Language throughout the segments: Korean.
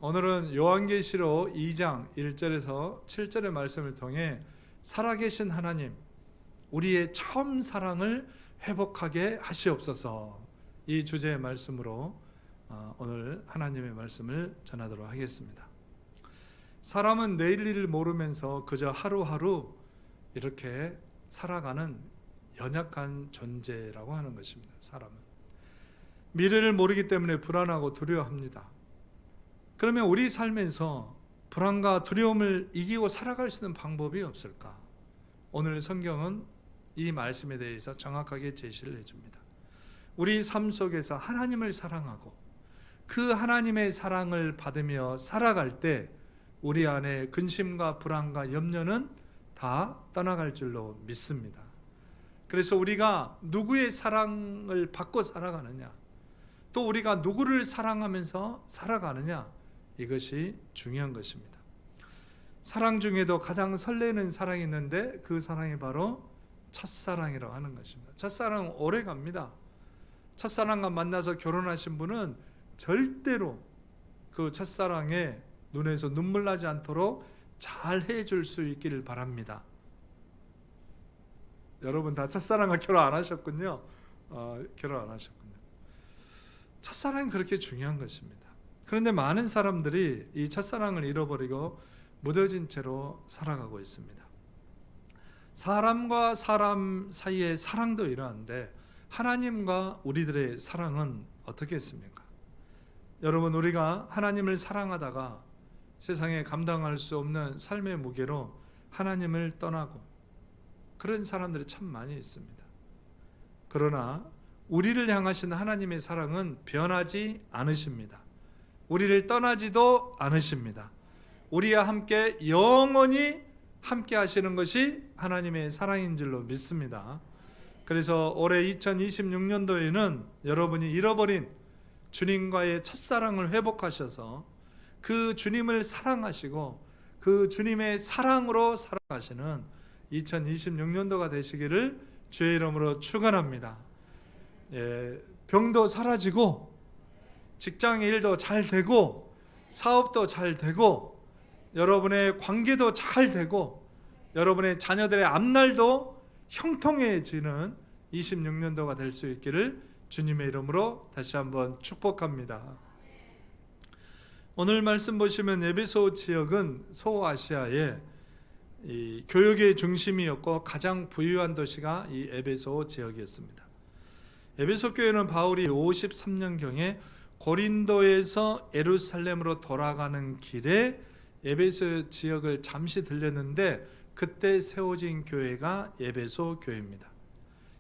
오늘은 요한계시록 2장 1절에서 7절의 말씀을 통해 살아계신 하나님, 우리의 처음 사랑을 회복하게 하시옵소서, 이 주제의 말씀으로 오늘 하나님의 말씀을 전하도록 하겠습니다. 사람은 내일 일을 모르면서 그저 하루하루 이렇게 살아가는 연약한 존재라고 하는 것입니다. 사람은 미래를 모르기 때문에 불안하고 두려워합니다. 그러면 우리 삶에서 불안과 두려움을 이기고 살아갈 수 있는 방법이 없을까? 오늘 성경은 이 말씀에 대해서 정확하게 제시를 해줍니다. 우리 삶 속에서 하나님을 사랑하고 그 하나님의 사랑을 받으며 살아갈 때 우리 안에 근심과 불안과 염려는 다 떠나갈 줄로 믿습니다. 그래서 우리가 누구의 사랑을 받고 살아가느냐, 또 우리가 누구를 사랑하면서 살아가느냐, 이것이 중요한 것입니다. 사랑 중에도 가장 설레는 사랑이 있는데 그 사랑이 바로 첫사랑이라고 하는 것입니다. 첫사랑은 오래 갑니다. 첫사랑과 만나서 결혼하신 분은 절대로 그 첫사랑의 눈에서 눈물 나지 않도록 잘 해줄 수 있기를 바랍니다. 여러분 다 첫사랑과 결혼 안 하셨군요. 결혼 안 하셨군요. 첫사랑이 그렇게 중요한 것입니다. 그런데 많은 사람들이 이 첫사랑을 잃어버리고 무뎌진 채로 살아가고 있습니다. 사람과 사람 사이의 사랑도 이러한데 하나님과 우리들의 사랑은 어떻게 했습니까? 여러분, 우리가 하나님을 사랑하다가 세상에 감당할 수 없는 삶의 무게로 하나님을 떠나고 그런 사람들이 참 많이 있습니다. 그러나 우리를 향하신 하나님의 사랑은 변하지 않으십니다. 우리를 떠나지도 않으십니다. 우리와 함께 영원히 함께 하시는 것이 하나님의 사랑인 줄로 믿습니다. 그래서 올해 2026년도에는 여러분이 잃어버린 주님과의 첫사랑을 회복하셔서 그 주님을 사랑하시고 그 주님의 사랑으로 살아가시는 2026년도가 되시기를 주의 이름으로 축원합니다. 병도 사라지고 직장 일도 잘 되고 사업도 잘 되고 여러분의 관계도 잘 되고 여러분의 자녀들의 앞날도 형통해지는 26년도가 될 수 있기를 주님의 이름으로 다시 한번 축복합니다. 오늘 말씀 보시면 에베소 지역은 소아시아의 이 교육의 중심이었고 가장 부유한 도시가 이 에베소 지역이었습니다. 에베소 교회는 바울이 53년경에 고린도에서 예루살렘으로 돌아가는 길에 에베소 지역을 잠시 들렸는데 그때 세워진 교회가 에베소 교회입니다.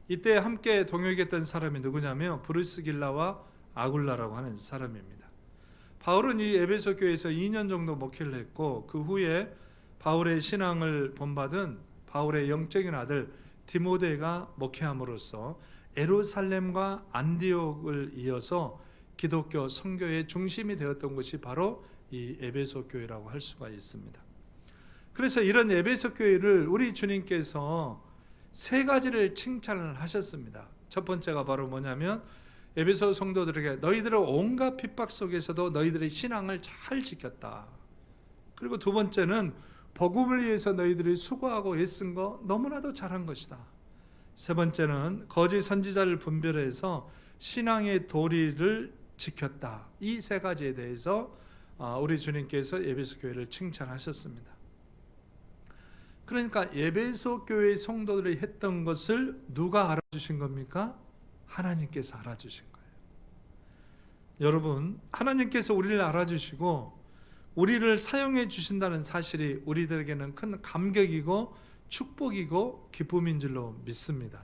이때 함께 동역했던 사람이 누구냐면 브루스길라와 아굴라라고 하는 사람입니다. 바울은 이 에베소 교회에서 2년 정도 목회를 했고 그 후에 바울의 신앙을 본받은 바울의 영적인 아들 디모데가 목회함으로써 예루살렘과 안디옥을 이어서 기독교 선교의 중심이 되었던 것이 바로 이 에베소 교회라고 할 수가 있습니다. 그래서 이런 에베소 교회를 우리 주님께서 세 가지를 칭찬을 하셨습니다. 첫 번째가 바로 뭐냐면 에베소 성도들에게 너희들은 온갖 핍박 속에서도 너희들의 신앙을 잘 지켰다. 그리고 두 번째는 복음을 위해서 너희들이 수고하고 애쓴 거 너무나도 잘한 것이다. 세 번째는 거짓 선지자를 분별해서 신앙의 도리를 지켰다. 이 세 가지에 대해서 우리 주님께서 에베소 교회를 칭찬하셨습니다. 그러니까 에베소 교회 성도들이 했던 것을 누가 알아주신 겁니까? 하나님께서 알아주신 거예요. 여러분, 하나님께서 우리를 알아주시고 우리를 사용해 주신다는 사실이 우리들에게는 큰 감격이고 축복이고 기쁨인 줄로 믿습니다.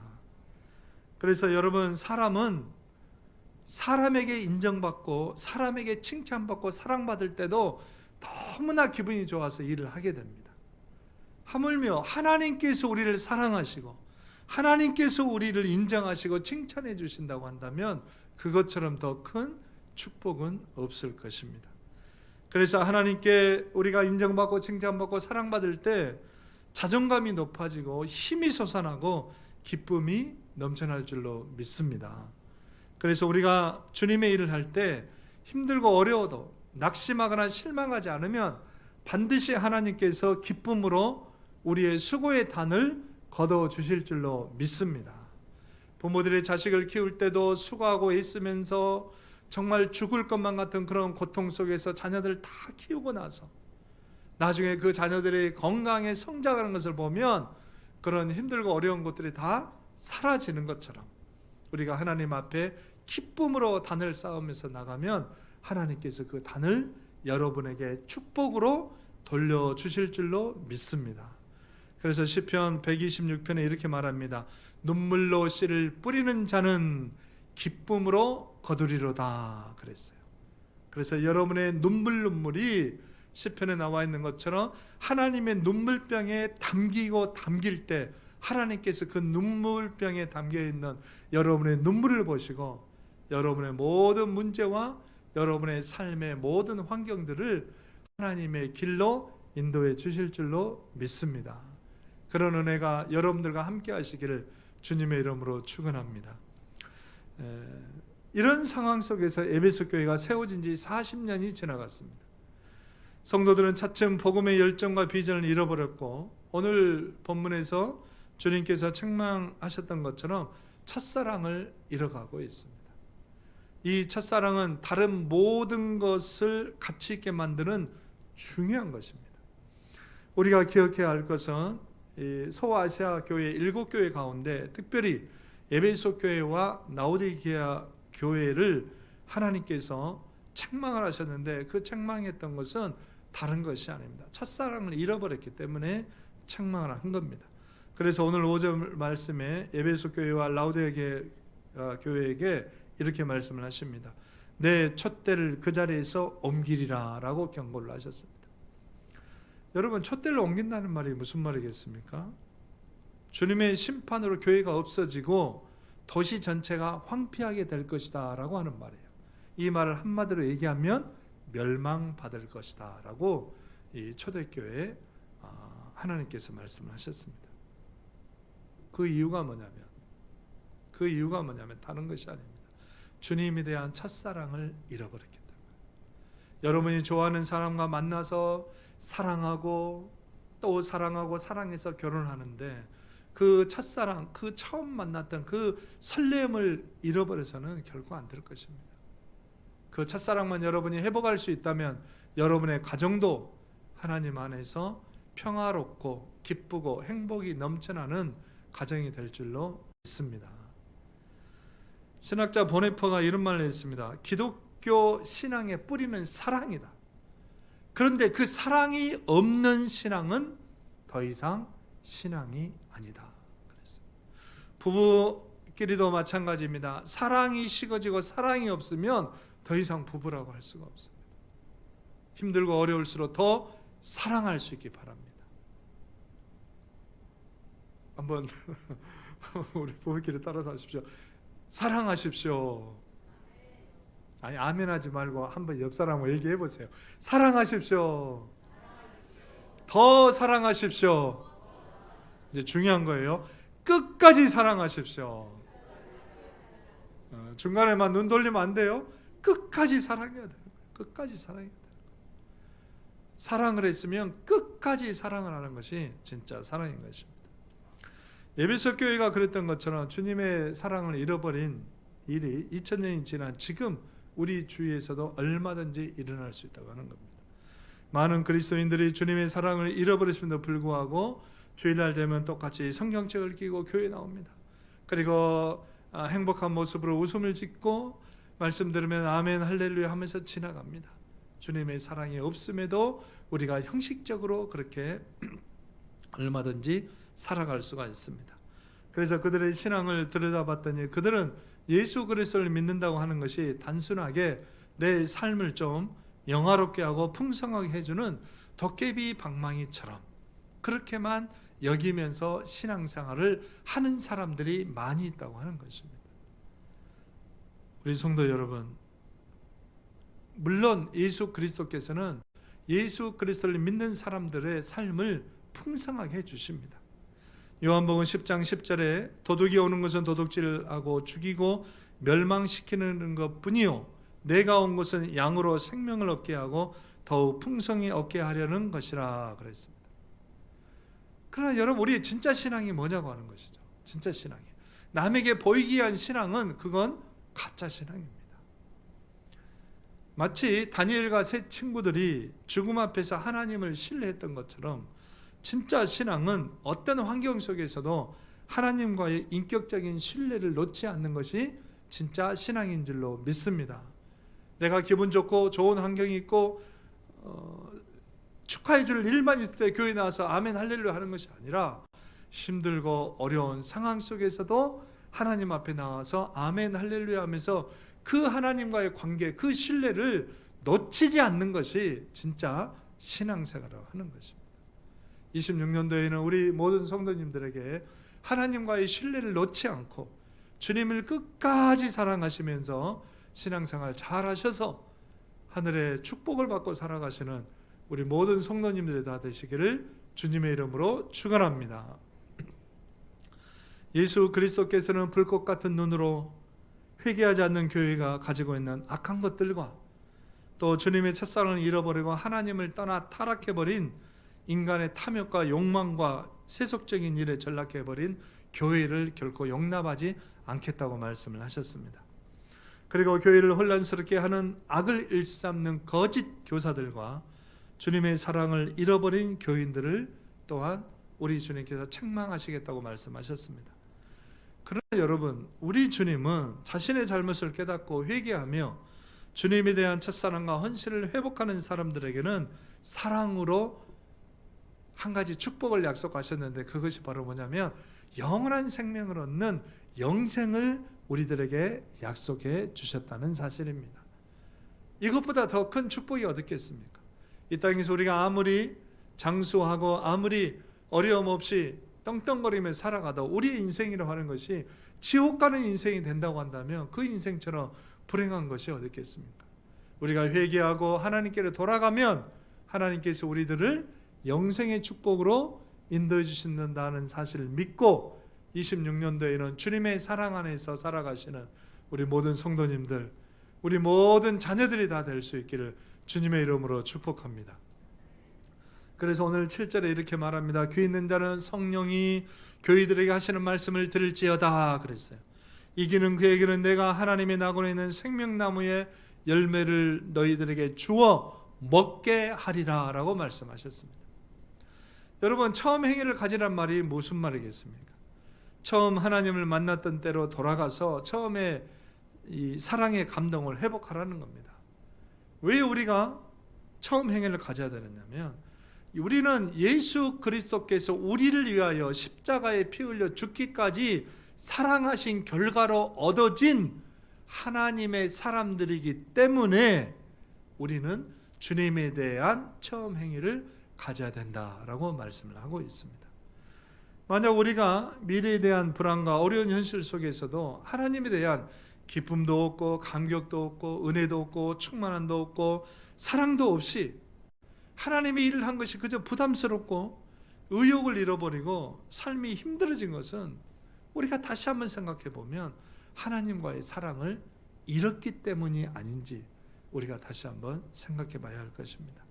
그래서 여러분, 사람은 사람에게 인정받고 사람에게 칭찬받고 사랑받을 때도 너무나 기분이 좋아서 일을 하게 됩니다. 하물며 하나님께서 우리를 사랑하시고 하나님께서 우리를 인정하시고 칭찬해 주신다고 한다면 그것처럼 더 큰 축복은 없을 것입니다. 그래서 하나님께 우리가 인정받고 칭찬받고 사랑받을 때 자존감이 높아지고 힘이 솟아나고 기쁨이 넘쳐날 줄로 믿습니다. 그래서 우리가 주님의 일을 할 때 힘들고 어려워도 낙심하거나 실망하지 않으면 반드시 하나님께서 기쁨으로 우리의 수고의 단을 거둬 주실 줄로 믿습니다. 부모들이 자식을 키울 때도 수고하고 있으면서 정말 죽을 것만 같은 그런 고통 속에서 자녀들을 다 키우고 나서 나중에 그 자녀들이 건강에 성장하는 것을 보면 그런 힘들고 어려운 것들이 다 사라지는 것처럼 우리가 하나님 앞에 기쁨으로 단을 쌓으면서 나가면 하나님께서 그 단을 여러분에게 축복으로 돌려주실 줄로 믿습니다. 그래서 시편 126편에 이렇게 말합니다. 눈물로 씨를 뿌리는 자는 기쁨으로 거두리로다 그랬어요. 그래서 여러분의 눈물이 시편에 나와 있는 것처럼 하나님의 눈물병에 담길 때 하나님께서 그 눈물병에 담겨있는 여러분의 눈물을 보시고 여러분의 모든 문제와 여러분의 삶의 모든 환경들을 하나님의 길로 인도해 주실 줄로 믿습니다. 그런 은혜가 여러분들과 함께 하시기를 주님의 이름으로 축원합니다. 이런 상황 속에서 에베소 교회가 세워진 지 40년이 지나갔습니다. 성도들은 차츰 복음의 열정과 비전을 잃어버렸고 오늘 본문에서 주님께서 책망하셨던 것처럼 첫사랑을 잃어가고 있습니다. 이 첫사랑은 다른 모든 것을 가치 있게 만드는 중요한 것입니다. 우리가 기억해야 할 것은 소아시아 교회 7교회 가운데 특별히 에베소 교회와 라오디게아 교회를 하나님께서 책망을 하셨는데 그 책망했던 것은 다른 것이 아닙니다. 첫사랑을 잃어버렸기 때문에 책망을 한 겁니다. 그래서 오늘 5절 말씀에 에베소 교회와 라오디게아 교회에게 이렇게 말씀을 하십니다. 내 촛대를 그 자리에서 옮기리라 라고 경고를 하셨습니다. 여러분, 촛대를 옮긴다는 말이 무슨 말이겠습니까? 주님의 심판으로 교회가 없어지고 도시 전체가 황폐하게 될 것이다 라고 하는 말이에요. 이 말을 한마디로 얘기하면 멸망받을 것이다 라고 이 초대교회에 하나님께서 말씀을 하셨습니다. 그 이유가 뭐냐면 다른 것이 아닙니다. 주님에 대한 첫사랑을 잃어버렸기 때문에. 여러분이 좋아하는 사람과 만나서 사랑하고 또 사랑하고 사랑해서 결혼하는데 그 첫사랑, 그 처음 만났던 그 설렘을 잃어버려서는 결코 안 될 것입니다. 그 첫사랑만 여러분이 회복할 수 있다면 여러분의 가정도 하나님 안에서 평화롭고 기쁘고 행복이 넘쳐나는 가정이 될 줄로 믿습니다. 신학자 보네퍼가 이런 말을 했습니다. 기독교 신앙의 뿌리는 사랑이다. 그런데 그 사랑이 없는 신앙은 더 이상 신앙이 아니다. 그랬어요. 부부끼리도 마찬가지입니다. 사랑이 식어지고 사랑이 없으면 더 이상 부부라고 할 수가 없습니다. 힘들고 어려울수록 더 사랑할 수 있기 바랍니다. 한번 우리 부부끼리 따라서 하십시오. 사랑하십시오. 아니 아멘하지 말고 한번 옆 사람하고 얘기해 보세요. 사랑하십시오. 더 사랑하십시오. 이제 중요한 거예요. 끝까지 사랑하십시오. 중간에만 눈 돌리면 안 돼요. 끝까지 사랑해야 되는 거예요. 끝까지 사랑해야 돼요. 사랑을 했으면 끝까지 사랑을 하는 것이 진짜 사랑인 것입니다. 에베소 교회가 그랬던 것처럼 주님의 사랑을 잃어버린 일이 2000년이 지난 지금 우리 주위에서도 얼마든지 일어날 수 있다고 하는 겁니다. 많은 그리스도인들이 주님의 사랑을 잃어버렸음에도 불구하고 주일날 되면 똑같이 성경책을 끼고 교회에 나옵니다. 그리고 행복한 모습으로 웃음을 짓고 말씀 들으면 아멘 할렐루야 하면서 지나갑니다. 주님의 사랑이 없음에도 우리가 형식적으로 그렇게 얼마든지 살아갈 수가 있습니다. 그래서 그들의 신앙을 들여다봤더니 그들은 예수 그리스도를 믿는다고 하는 것이 단순하게 내 삶을 좀 영화롭게 하고 풍성하게 해주는 도깨비 방망이처럼 그렇게만 여기면서 신앙생활을 하는 사람들이 많이 있다고 하는 것입니다. 우리 성도 여러분, 물론 예수 그리스도께서는 예수 그리스도를 믿는 사람들의 삶을 풍성하게 해주십니다. 요한복음 10장 10절에 도둑이 오는 것은 도둑질하고 죽이고 멸망시키는 것뿐이요 내가 온 것은 양으로 생명을 얻게 하고 더욱 풍성히 얻게 하려는 것이라 그랬습니다. 그러나 여러분, 우리 진짜 신앙이 뭐냐고 하는 것이죠. 진짜 신앙이, 남에게 보이기 위한 신앙은 그건 가짜 신앙입니다. 마치 다니엘과 세 친구들이 죽음 앞에서 하나님을 신뢰했던 것처럼 진짜 신앙은 어떤 환경 속에서도 하나님과의 인격적인 신뢰를 놓지 않는 것이 진짜 신앙인 줄로 믿습니다. 내가 기분 좋고 좋은 환경이 있고 축하해 줄 일만 있을 때 교회 나와서 아멘 할렐루야 하는 것이 아니라 힘들고 어려운 상황 속에서도 하나님 앞에 나와서 아멘 할렐루야 하면서 그 하나님과의 관계, 그 신뢰를 놓치지 않는 것이 진짜 신앙생활을 하는 것입니다. 26년도에는 우리 모든 성도님들에게 하나님과의 신뢰를 놓지 않고 주님을 끝까지 사랑하시면서 신앙생활 잘 하셔서 하늘의 축복을 받고 살아가시는 우리 모든 성도님들이 다 되시기를 주님의 이름으로 축원합니다. 예수 그리스도께서는 불꽃 같은 눈으로 회개하지 않는 교회가 가지고 있는 악한 것들과 또 주님의 첫사랑을 잃어버리고 하나님을 떠나 타락해버린 인간의 탐욕과 욕망과 세속적인 일에 전락해버린 교회를 결코 용납하지 않겠다고 말씀을 하셨습니다. 그리고 교회를 혼란스럽게 하는 악을 일삼는 거짓 교사들과 주님의 사랑을 잃어버린 교인들을 또한 우리 주님께서 책망하시겠다고 말씀하셨습니다. 그러나 여러분, 우리 주님은 자신의 잘못을 깨닫고 회개하며 주님에 대한 첫사랑과 헌신을 회복하는 사람들에게는 사랑으로 한 가지 축복을 약속하셨는데, 그것이 바로 뭐냐면 영원한 생명을 얻는 영생을 우리들에게 약속해 주셨다는 사실입니다. 이것보다 더 큰 축복이 어딨겠습니까? 이 땅에서 우리가 아무리 장수하고 아무리 어려움 없이 떵떵거리며 살아가도 우리의 인생이라고 하는 것이 지옥 가는 인생이 된다고 한다면 그 인생처럼 불행한 것이 어딨겠습니까? 우리가 회개하고 하나님께로 돌아가면 하나님께서 우리들을 영생의 축복으로 인도해 주신다는 사실을 믿고 26년도에는 주님의 사랑 안에서 살아가시는 우리 모든 성도님들, 우리 모든 자녀들이 다 될 수 있기를 주님의 이름으로 축복합니다. 그래서 오늘 7절에 이렇게 말합니다. 귀 있는 자는 성령이 교회들에게 하시는 말씀을 들을지어다 그랬어요. 이기는 그에게는 내가 하나님의 낙원에 있는 생명나무의 열매를 너희들에게 주어 먹게 하리라 라고 말씀하셨습니다. 여러분, 처음 행위를 가지란 말이 무슨 말이겠습니까? 처음 하나님을 만났던 때로 돌아가서 처음에 이 사랑의 감동을 회복하라는 겁니다. 왜 우리가 처음 행위를 가져야 되느냐면, 우리는 예수 그리스도께서 우리를 위하여 십자가에 피 흘려 죽기까지 사랑하신 결과로 얻어진 하나님의 사람들이기 때문에 우리는 주님에 대한 처음 행위를 가져야 된다라고 말씀을 하고 있습니다. 만약 우리가 미래에 대한 불안과 어려운 현실 속에서도 하나님에 대한 기쁨도 없고 감격도 없고 은혜도 없고 충만함도 없고 사랑도 없이 하나님의 일을 한 것이 그저 부담스럽고 의욕을 잃어버리고 삶이 힘들어진 것은 우리가 다시 한번 생각해 보면 하나님과의 사랑을 잃었기 때문이 아닌지 우리가 다시 한번 생각해 봐야 할 것입니다.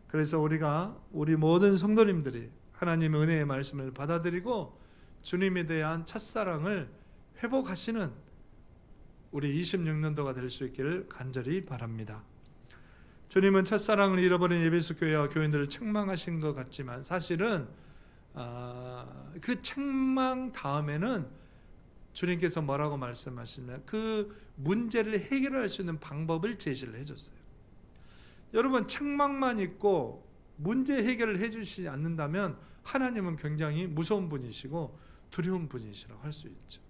그래서 우리 모든 성도님들이 하나님의 은혜의 말씀을 받아들이고 주님에 대한 첫사랑을 회복하시는 우리 26년도가 될 수 있기를 간절히 바랍니다. 주님은 첫사랑을 잃어버린 에베소 교회와 교인들을 책망하신 것 같지만 사실은 그 책망 다음에는 주님께서 뭐라고 말씀하시면 그 문제를 해결할 수 있는 방법을 제시를 해줬어요. 여러분, 책망만 있고 문제 해결을 해주시지 않는다면 하나님은 굉장히 무서운 분이시고 두려운 분이시라고 할 수 있죠.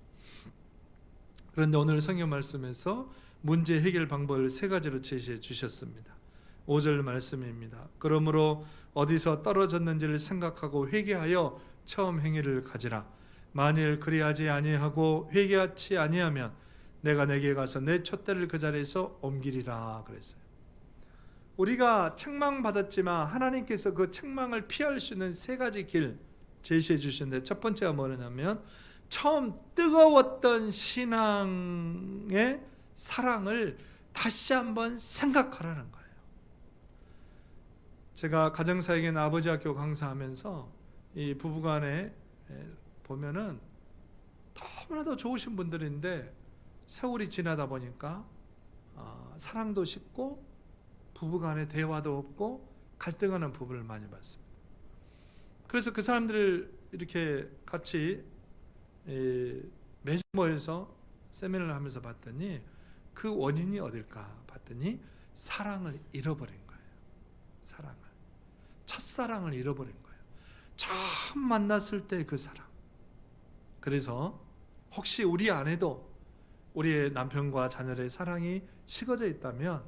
그런데 오늘 성경 말씀에서 문제 해결 방법을 세 가지로 제시해 주셨습니다. 5절 말씀입니다. 그러므로 어디서 떨어졌는지를 생각하고 회개하여 처음 행위를 가지라. 만일 그리하지 아니하고 회개하지 아니하면 내가 내게 가서 내 촛대를 그 자리에서 옮기리라 그랬어요. 우리가 책망받았지만 하나님께서 그 책망을 피할 수 있는 세 가지 길 제시해 주셨는데, 첫 번째가 뭐냐면 처음 뜨거웠던 신앙의 사랑을 다시 한번 생각하라는 거예요. 제가 가정사역인 아버지 학교 강사하면서 이 부부간에 보면은 너무나도 좋으신 분들인데 세월이 지나다 보니까 사랑도 식고 부부간에 대화도 없고 갈등하는 부부를 많이 봤습니다. 그래서 그 사람들을 이렇게 같이 매주 모여서 세미나를 하면서 봤더니 그 원인이 어딜까 봤더니 사랑을 잃어버린 거예요. 첫사랑을 잃어버린 거예요. 처음 만났을 때 그 사랑. 그래서 혹시 우리 안에도 우리의 남편과 자녀의 사랑이 식어져 있다면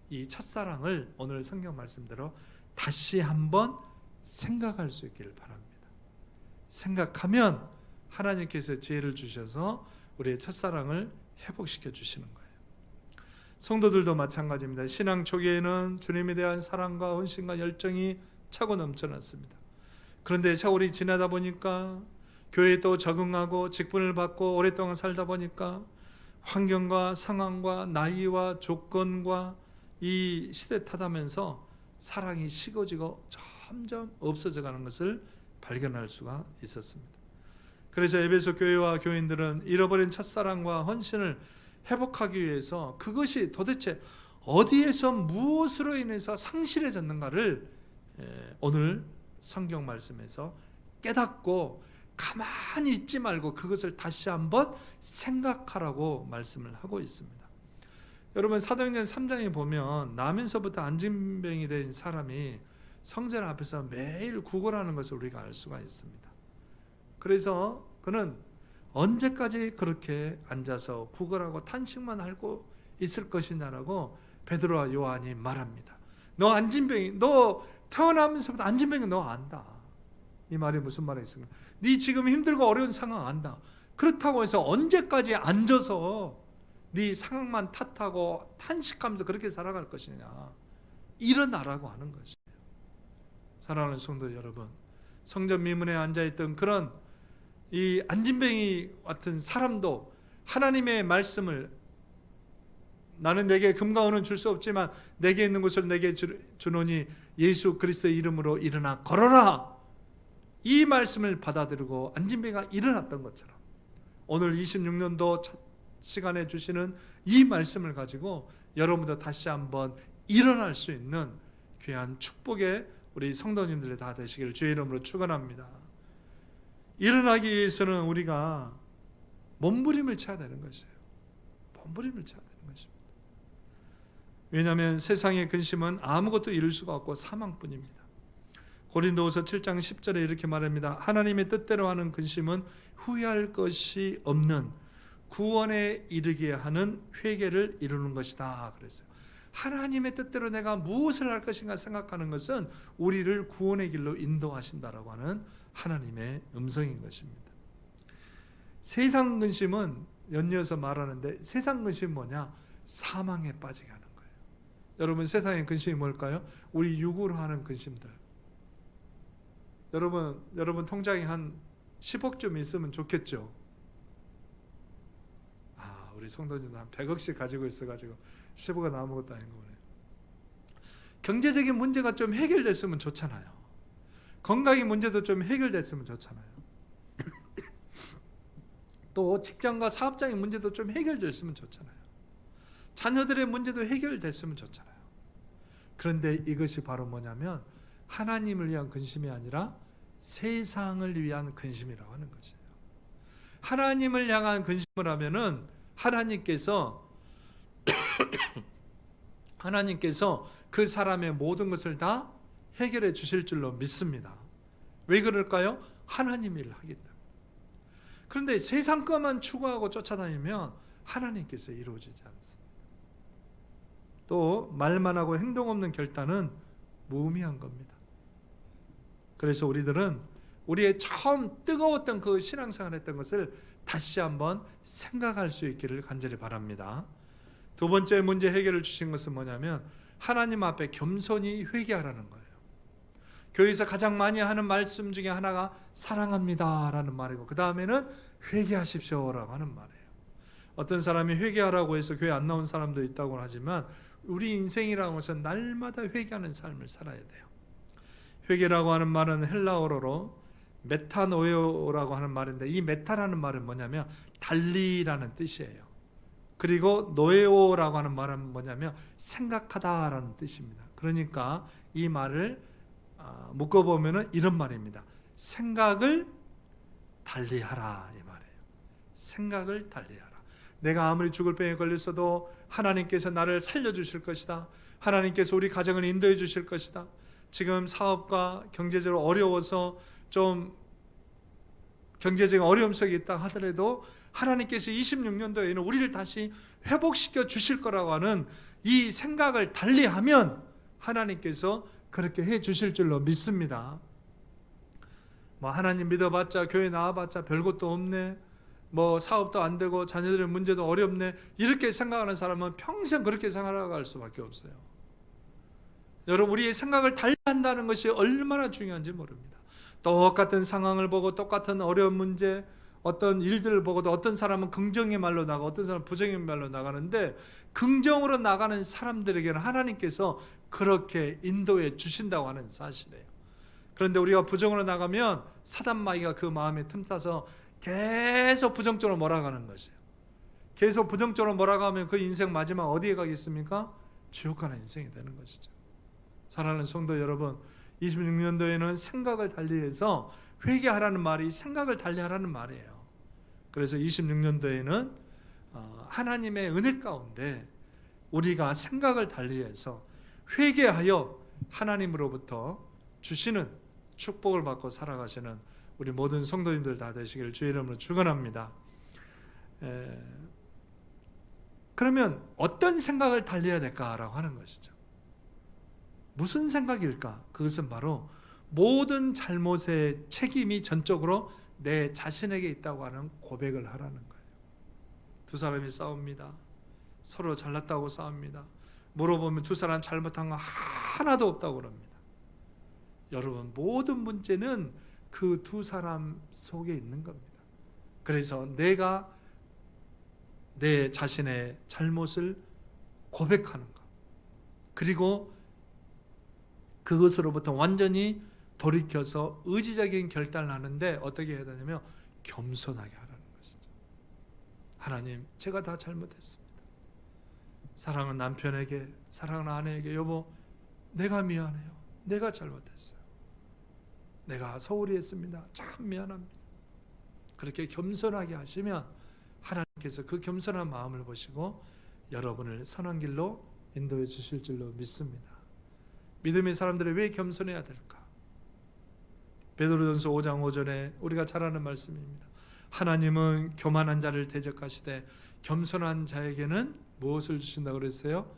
이 첫사랑을 오늘 성경 말씀대로 다시 한번 생각할 수 있기를 바랍니다. 생각하면 하나님께서 지혜를 주셔서 우리의 첫사랑을 회복시켜 주시는 거예요. 성도들도 마찬가지입니다. 신앙 초기에는 주님에 대한 사랑과 헌신과 열정이 차고 넘쳐났습니다. 그런데 세월이 지나다 보니까 교회에 또 적응하고 직분을 받고 오랫동안 살다 보니까 환경과 상황과 나이와 조건과 이 시대 탓하면서 사랑이 식어지고 점점 없어져 가는 것을 발견할 수가 있었습니다. 그래서 에베소 교회와 교인들은 잃어버린 첫사랑과 헌신을 회복하기 위해서 그것이 도대체 어디에서 무엇으로 인해서 상실해졌는가를 오늘 성경 말씀에서 깨닫고 가만히 있지 말고 그것을 다시 한번 생각하라고 말씀을 하고 있습니다. 여러분 사도행전 3장에 보면 나면서부터 안진병이 된 사람이 성전 앞에서 매일 구걸하는 것을 우리가 알 수가 있습니다. 그래서 그는 언제까지 그렇게 앉아서 구걸하고 탄식만 하고 있을 것이냐라고 베드로와 요한이 말합니다. 너 안진병이, 너 태어나면서부터 안진병이 너 안다. 이 말이 무슨 말이 있습니까? 네 지금 힘들고 어려운 상황 안다. 그렇다고 해서 언제까지 앉아서 네 상황만 탓하고 탄식하면서 그렇게 살아갈 것이냐. 일어나라고 하는 것이에요. 사랑하는 성도 여러분, 성전 미문에 앉아있던 그런 이 안진뱅이 같은 사람도 하나님의 말씀을 나는 내게 금과 은은 줄 수 없지만 내게 있는 것을 내게 주노니 예수 그리스도의 이름으로 일어나 걸어라. 이 말씀을 받아들이고 안진뱅이가 일어났던 것처럼 오늘 26년도 첫 시간에 주시는 이 말씀을 가지고 여러분도 다시 한번 일어날 수 있는 귀한 축복의 우리 성도님들이 다 되시기를 주의 이름으로 축원합니다. 일어나기 위해서는 우리가 몸부림을 쳐야 되는 것이에요. 몸부림을 쳐야 되는 것입니다. 왜냐하면 세상의 근심은 아무것도 이룰 수가 없고 사망뿐입니다. 고린도후서 7장 10절에 이렇게 말합니다. 하나님의 뜻대로 하는 근심은 후회할 것이 없는 구원에 이르게 하는 회개를 이루는 것이다 그랬어요. 하나님의 뜻대로 내가 무엇을 할 것인가 생각하는 것은 우리를 구원의 길로 인도하신다라고 하는 하나님의 음성인 것입니다. 세상 근심은 연이어서 말하는데 세상 근심은 뭐냐? 사망에 빠지게 하는 거예요. 여러분 세상의 근심이 뭘까요? 우리 육으로 하는 근심들. 여러분 통장에 한 10억쯤 있으면 좋겠죠. 우리 성도님들 한 100억씩 가지고 있어가지고 10억은 아무것도 아닌 거네요. 경제적인 문제가 좀 해결됐으면 좋잖아요. 건강의 문제도 좀 해결됐으면 좋잖아요. 또 직장과 사업장의 문제도 좀 해결됐으면 좋잖아요. 자녀들의 문제도 해결됐으면 좋잖아요. 그런데 이것이 바로 뭐냐면 하나님을 위한 근심이 아니라 세상을 위한 근심이라고 하는 것이에요. 하나님을 향한 근심을 하면은 하나님께서 그 사람의 모든 것을 다 해결해 주실 줄로 믿습니다. 왜 그럴까요? 하나님 일을 하기 때문에. 그런데 세상 것만 추구하고 쫓아다니면 하나님께서 이루어지지 않습니다. 또 말만 하고 행동 없는 결단은 무의미한 겁니다. 그래서 우리들은 우리의 처음 뜨거웠던 그 신앙생활 했던 것을 다시 한번 생각할 수 있기를 간절히 바랍니다. 두 번째 문제 해결을 주신 것은 뭐냐면 하나님 앞에 겸손히 회개하라는 거예요. 교회에서 가장 많이 하는 말씀 중에 하나가 사랑합니다 라는 말이고 그 다음에는 회개하십시오 라고 하는 말이에요. 어떤 사람이 회개하라고 해서 교회 안 나온 사람도 있다고 하지만 우리 인생이라고 해서 날마다 회개하는 삶을 살아야 돼요. 회개라고 하는 말은 헬라어로 메타노에오라고 하는 말인데, 이 메타라는 말은 뭐냐면 달리라는 뜻이에요. 그리고 노에오라고 하는 말은 뭐냐면 생각하다라는 뜻입니다. 그러니까 이 말을 묶어보면 이런 말입니다. 생각을 달리하라, 이 말이에요. 생각을 달리하라. 내가 아무리 죽을 병에 걸렸어도 하나님께서 나를 살려주실 것이다. 하나님께서 우리 가정을 인도해 주실 것이다. 지금 사업과 경제적으로 어려워서 좀 경제적인 어려움 속에 있다 하더라도 하나님께서 26년도에는 우리를 다시 회복시켜 주실 거라고 하는 이 생각을 달리하면 하나님께서 그렇게 해 주실 줄로 믿습니다. 하나님 믿어봤자, 교회 나와봤자 별것도 없네, 사업도 안 되고 자녀들의 문제도 어렵네, 이렇게 생각하는 사람은 평생 그렇게 생각할 수밖에 없어요. 여러분, 우리의 생각을 달리한다는 것이 얼마나 중요한지 모릅니다. 똑같은 상황을 보고 똑같은 어려운 문제, 어떤 일들을 보고도 어떤 사람은 긍정의 말로 나가고 어떤 사람은 부정의 말로 나가는데, 긍정으로 나가는 사람들에게는 하나님께서 그렇게 인도해 주신다고 하는 사실이에요. 그런데 우리가 부정으로 나가면 사단마귀가 그 마음에 틈타서 계속 부정적으로 몰아가는 것이에요. 계속 부정적으로 몰아가면 그 인생 마지막 어디에 가겠습니까? 지옥 가는 인생이 되는 것이죠. 사랑하는 성도 여러분, 26년도에는 생각을 달리해서 회개하라는 말이 생각을 달리하라는 말이에요. 그래서 26년도에는 하나님의 은혜 가운데 우리가 생각을 달리해서 회개하여 하나님으로부터 주시는 축복을 받고 살아가시는 우리 모든 성도님들 다 되시기를 주의 이름으로 축원합니다. 그러면 어떤 생각을 달려야 될까라고 하는 것이죠. 무슨 생각일까? 그것은 바로 모든 잘못의 책임이 전적으로 내 자신에게 있다고 하는 고백을 하라는 거예요. 두 사람이 싸웁니다. 서로 잘났다고 싸웁니다. 물어보면 두 사람 잘못한 거 하나도 없다고 그럽니다. 여러분, 모든 문제는 그 두 사람 속에 있는 겁니다. 그래서 내가 내 자신의 잘못을 고백하는 것, 그리고 그것으로부터 완전히 돌이켜서 의지적인 결단을 하는데 어떻게 해야 되냐면 겸손하게 하라는 것이죠. 하나님, 제가 다 잘못했습니다. 사랑하는 남편에게, 사랑하는 아내에게, 여보, 내가 미안해요. 내가 잘못했어요. 내가 소홀히 했습니다. 참 미안합니다. 그렇게 겸손하게 하시면 하나님께서 그 겸손한 마음을 보시고 여러분을 선한 길로 인도해 주실 줄로 믿습니다. 믿음의 사람들이 왜 겸손해야 될까? 베드로전서 5장 5절에 우리가 잘 아는 말씀입니다. 하나님은 교만한 자를 대적하시되 겸손한 자에게는 무엇을 주신다고 그랬어요?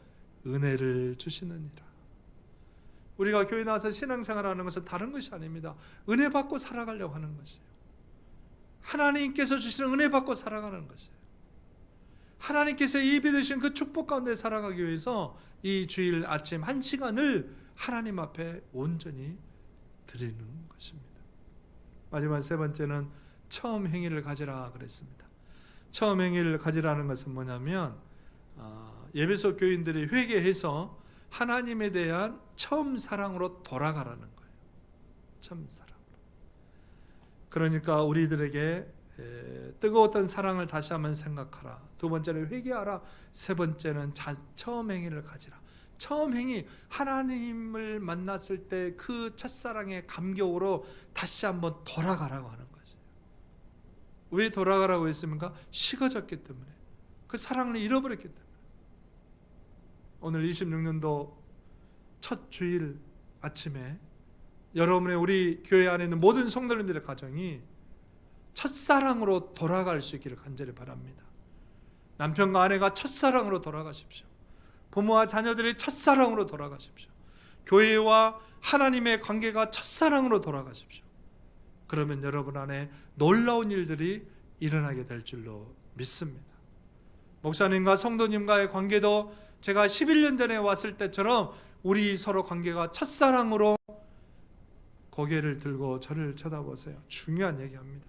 은혜를 주시느니라. 우리가 교회 나와서 신앙생활하는 것은 다른 것이 아닙니다. 은혜 받고 살아가려고 하는 것이에요. 하나님께서 주시는 은혜 받고 살아가는 것이에요. 하나님께서 예비되신 그 축복 가운데 살아가기 위해서 이 주일 아침 1시간을 하나님 앞에 온전히 드리는 것입니다. 마지막 세 번째는 처음 행위를 가지라 그랬습니다. 처음 행위를 가지라는 것은 뭐냐면 예배소 교인들이 회개해서 하나님에 대한 처음 사랑으로 돌아가라는 거예요. 처음 사랑. 그러니까 우리들에게 뜨거웠던 사랑을 다시 한번 생각하라. 두 번째는 회개하라. 세 번째는 처음 행위를 가지라. 처음 행위, 하나님을 만났을 때 그 첫사랑의 감격으로 다시 한번 돌아가라고 하는 것이에요. 왜 돌아가라고 했습니까? 식어졌기 때문에, 그 사랑을 잃어버렸기 때문에. 오늘 26년도 첫 주일 아침에 여러분의 우리 교회 안에 있는 모든 성도님들의 가정이 첫사랑으로 돌아갈 수 있기를 간절히 바랍니다. 남편과 아내가 첫사랑으로 돌아가십시오. 부모와 자녀들이 첫사랑으로 돌아가십시오. 교회와 하나님의 관계가 첫사랑으로 돌아가십시오. 그러면 여러분 안에 놀라운 일들이 일어나게 될 줄로 믿습니다. 목사님과 성도님과의 관계도 제가 11년 전에 왔을 때처럼 우리 서로 관계가 첫사랑으로, 고개를 들고 저를 쳐다보세요. 중요한 얘기합니다.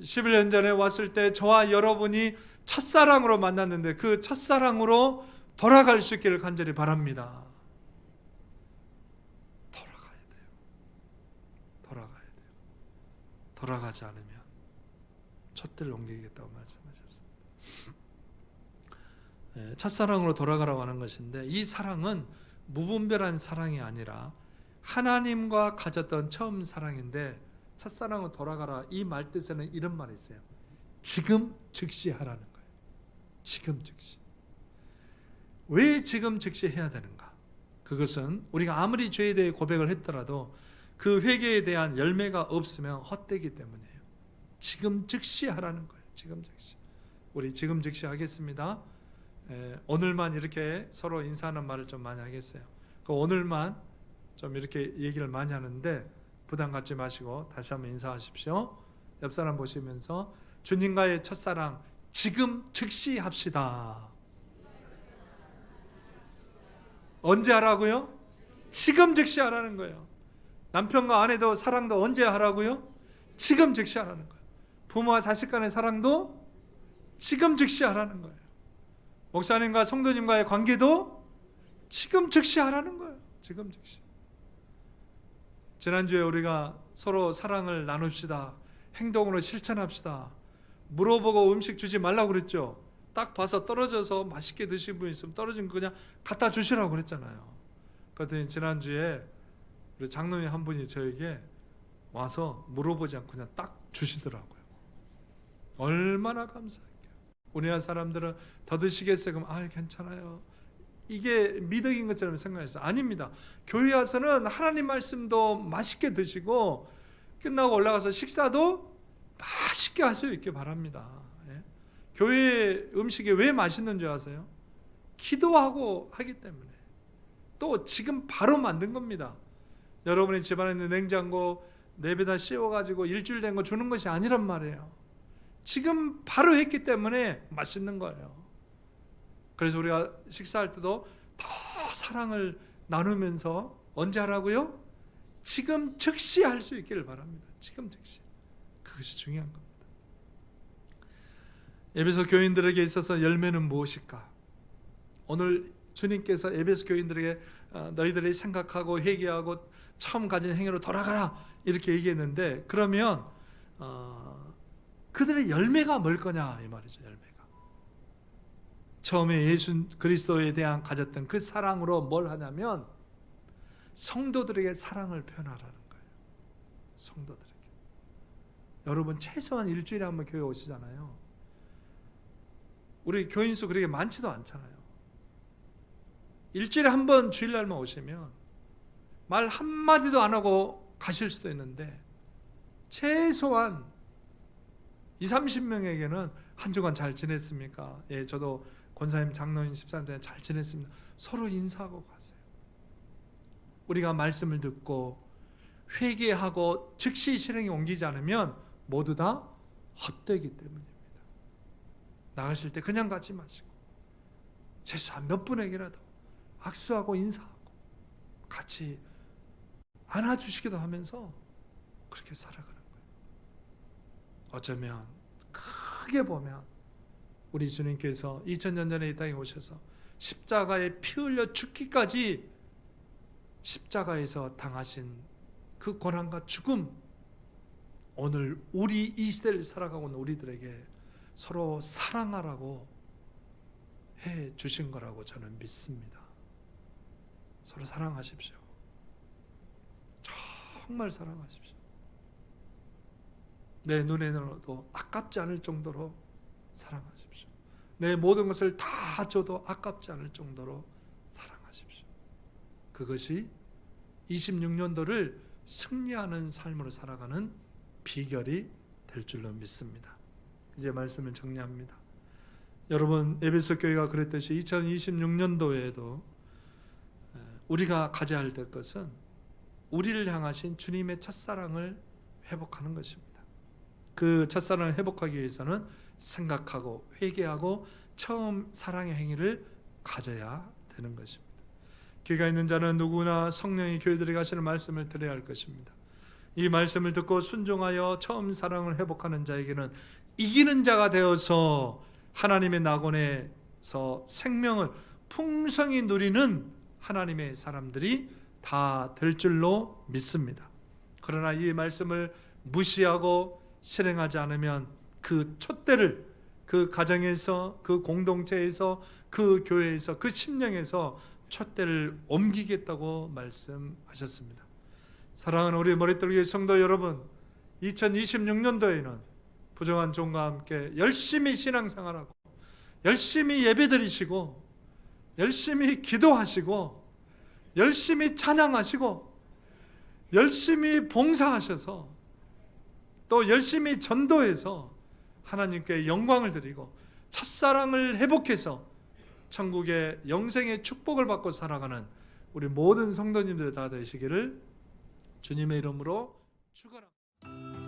11년 전에 왔을 때 저와 여러분이 첫사랑으로 만났는데 그 첫사랑으로 돌아갈 수 있기를 간절히 바랍니다. 돌아가야 돼요. 돌아가야 돼요. 돌아가지 않으면 촛대를 옮기겠다고 말씀하셨습니다. 첫사랑으로 돌아가라고 하는 것인데, 이 사랑은 무분별한 사랑이 아니라 하나님과 가졌던 처음 사랑인데, 첫사랑으로 돌아가라 이 말 뜻에는 이런 말이 있어요. 지금 즉시 하라는 거예요. 지금 즉시. 왜 지금 즉시 해야 되는가? 그것은 우리가 아무리 죄에 대해 고백을 했더라도 그 회개에 대한 열매가 없으면 헛되기 때문이에요. 지금 즉시 하라는 거예요. 지금 즉시. 우리 지금 즉시 하겠습니다. 오늘만 이렇게 서로 인사하는 말을 좀 많이 하겠어요. 그 오늘만 좀 이렇게 얘기를 많이 하는데 부담 갖지 마시고 다시 한번 인사하십시오. 옆 사람 보시면서 주님과의 첫사랑 지금 즉시 합시다. 언제 하라고요? 지금 즉시 하라는 거예요. 남편과 아내도 사랑도 언제 하라고요? 지금 즉시 하라는 거예요. 부모와 자식 간의 사랑도 지금 즉시 하라는 거예요. 목사님과 성도님과의 관계도 지금 즉시 하라는 거예요. 지금 즉시. 지난주에 우리가 서로 사랑을 나눕시다. 행동으로 실천합시다. 물어보고 음식 주지 말라고 그랬죠. 딱 봐서 떨어져서 맛있게 드신 분 있으면 떨어진 거 그냥 갖다 주시라고 그랬잖아요. 그랬더니 지난주에 우리 장로님 한 분이 저에게 와서 물어보지 않고 그냥 딱 주시더라고요. 얼마나 감사할게요. 우리나라 사람들은 더 드시겠어요? 그럼 괜찮아요. 이게 미덕인 것처럼 생각했어요. 아닙니다. 교회 와서는 하나님 말씀도 맛있게 드시고 끝나고 올라가서 식사도 맛있게 할 수 있게 바랍니다. 교회 음식이 왜 맛있는 줄 아세요? 기도하고 하기 때문에. 또 지금 바로 만든 겁니다. 여러분의 집안에 있는 냉장고 내배다 씌워가지고 일주일 된 거 주는 것이 아니란 말이에요. 지금 바로 했기 때문에 맛있는 거예요. 그래서 우리가 식사할 때도 더 사랑을 나누면서 언제 하라고요? 지금 즉시 할 수 있기를 바랍니다. 지금 즉시. 그것이 중요한 겁니다. 에베소 교인들에게 있어서 열매는 무엇일까? 오늘 주님께서 에베소 교인들에게 너희들이 생각하고 회개하고 처음 가진 행위로 돌아가라 이렇게 얘기했는데, 그러면 그들의 열매가 뭘 거냐 이 말이죠. 열매가 처음에 예수 그리스도에 대한 가졌던 그 사랑으로 뭘 하냐면 성도들에게 사랑을 표현하라는 거예요. 성도들에게. 여러분 최소한 일주일에 한 번 교회 오시잖아요. 우리 교인 수 그렇게 많지도 않잖아요. 일주일에 한 번 주일날만 오시면 말 한마디도 안 하고 가실 수도 있는데 최소한 20-30명에게는 한 주간 잘 지냈습니까? 예, 저도 권사님, 장로님, 집사님들 잘 지냈습니다. 서로 인사하고 가세요. 우리가 말씀을 듣고 회개하고 즉시 실행에 옮기지 않으면 모두 다 헛되기 때문입니다. 나가실 때 그냥 가지 마시고 최소한 몇 분에게라도 악수하고 인사하고 같이 안아주시기도 하면서 그렇게 살아가는 거예요. 어쩌면 크게 보면 우리 주님께서 2000년 전에 이 땅에 오셔서 십자가에 피 흘려 죽기까지 십자가에서 당하신 그 고난과 죽음, 오늘 우리 이 시대를 살아가고 있는 우리들에게 서로 사랑하라고 해 주신 거라고 저는 믿습니다. 서로 사랑하십시오. 정말 사랑하십시오. 내 눈에도 아깝지 않을 정도로 사랑하십시오. 내 모든 것을 다 줘도 아깝지 않을 정도로 사랑하십시오. 그것이 26년도를 승리하는 삶으로 살아가는 비결이 될 줄로 믿습니다. 이제 말씀을 정리합니다. 여러분, 에베소 교회가 그랬듯이 2026년도에도 우리가 가져야 할 것은 우리를 향하신 주님의 첫사랑을 회복하는 것입니다. 그 첫사랑을 회복하기 위해서는 생각하고 회개하고 처음 사랑의 행위를 가져야 되는 것입니다. 교회가 있는 자는 누구나 성령이 교회들에게 하시는 말씀을 들어야 할 것입니다. 이 말씀을 듣고 순종하여 처음 사랑을 회복하는 자에게는 이기는 자가 되어서 하나님의 낙원에서 생명을 풍성히 누리는 하나님의 사람들이 다 될 줄로 믿습니다. 그러나 이 말씀을 무시하고 실행하지 않으면 그 촛대를 그 가정에서, 그 공동체에서, 그 교회에서, 그 심령에서 촛대를 옮기겠다고 말씀하셨습니다. 사랑하는 우리 머릿돌기 성도 여러분, 2026년도에는 부정한 종과 함께 열심히 신앙생활하고 열심히 예배드리시고 열심히 기도하시고 열심히 찬양하시고 열심히 봉사하셔서 또 열심히 전도해서 하나님께 영광을 드리고 첫사랑을 회복해서 천국의 영생의 축복을 받고 살아가는 우리 모든 성도님들 다 되시기를 주님의 이름으로 축원합니다.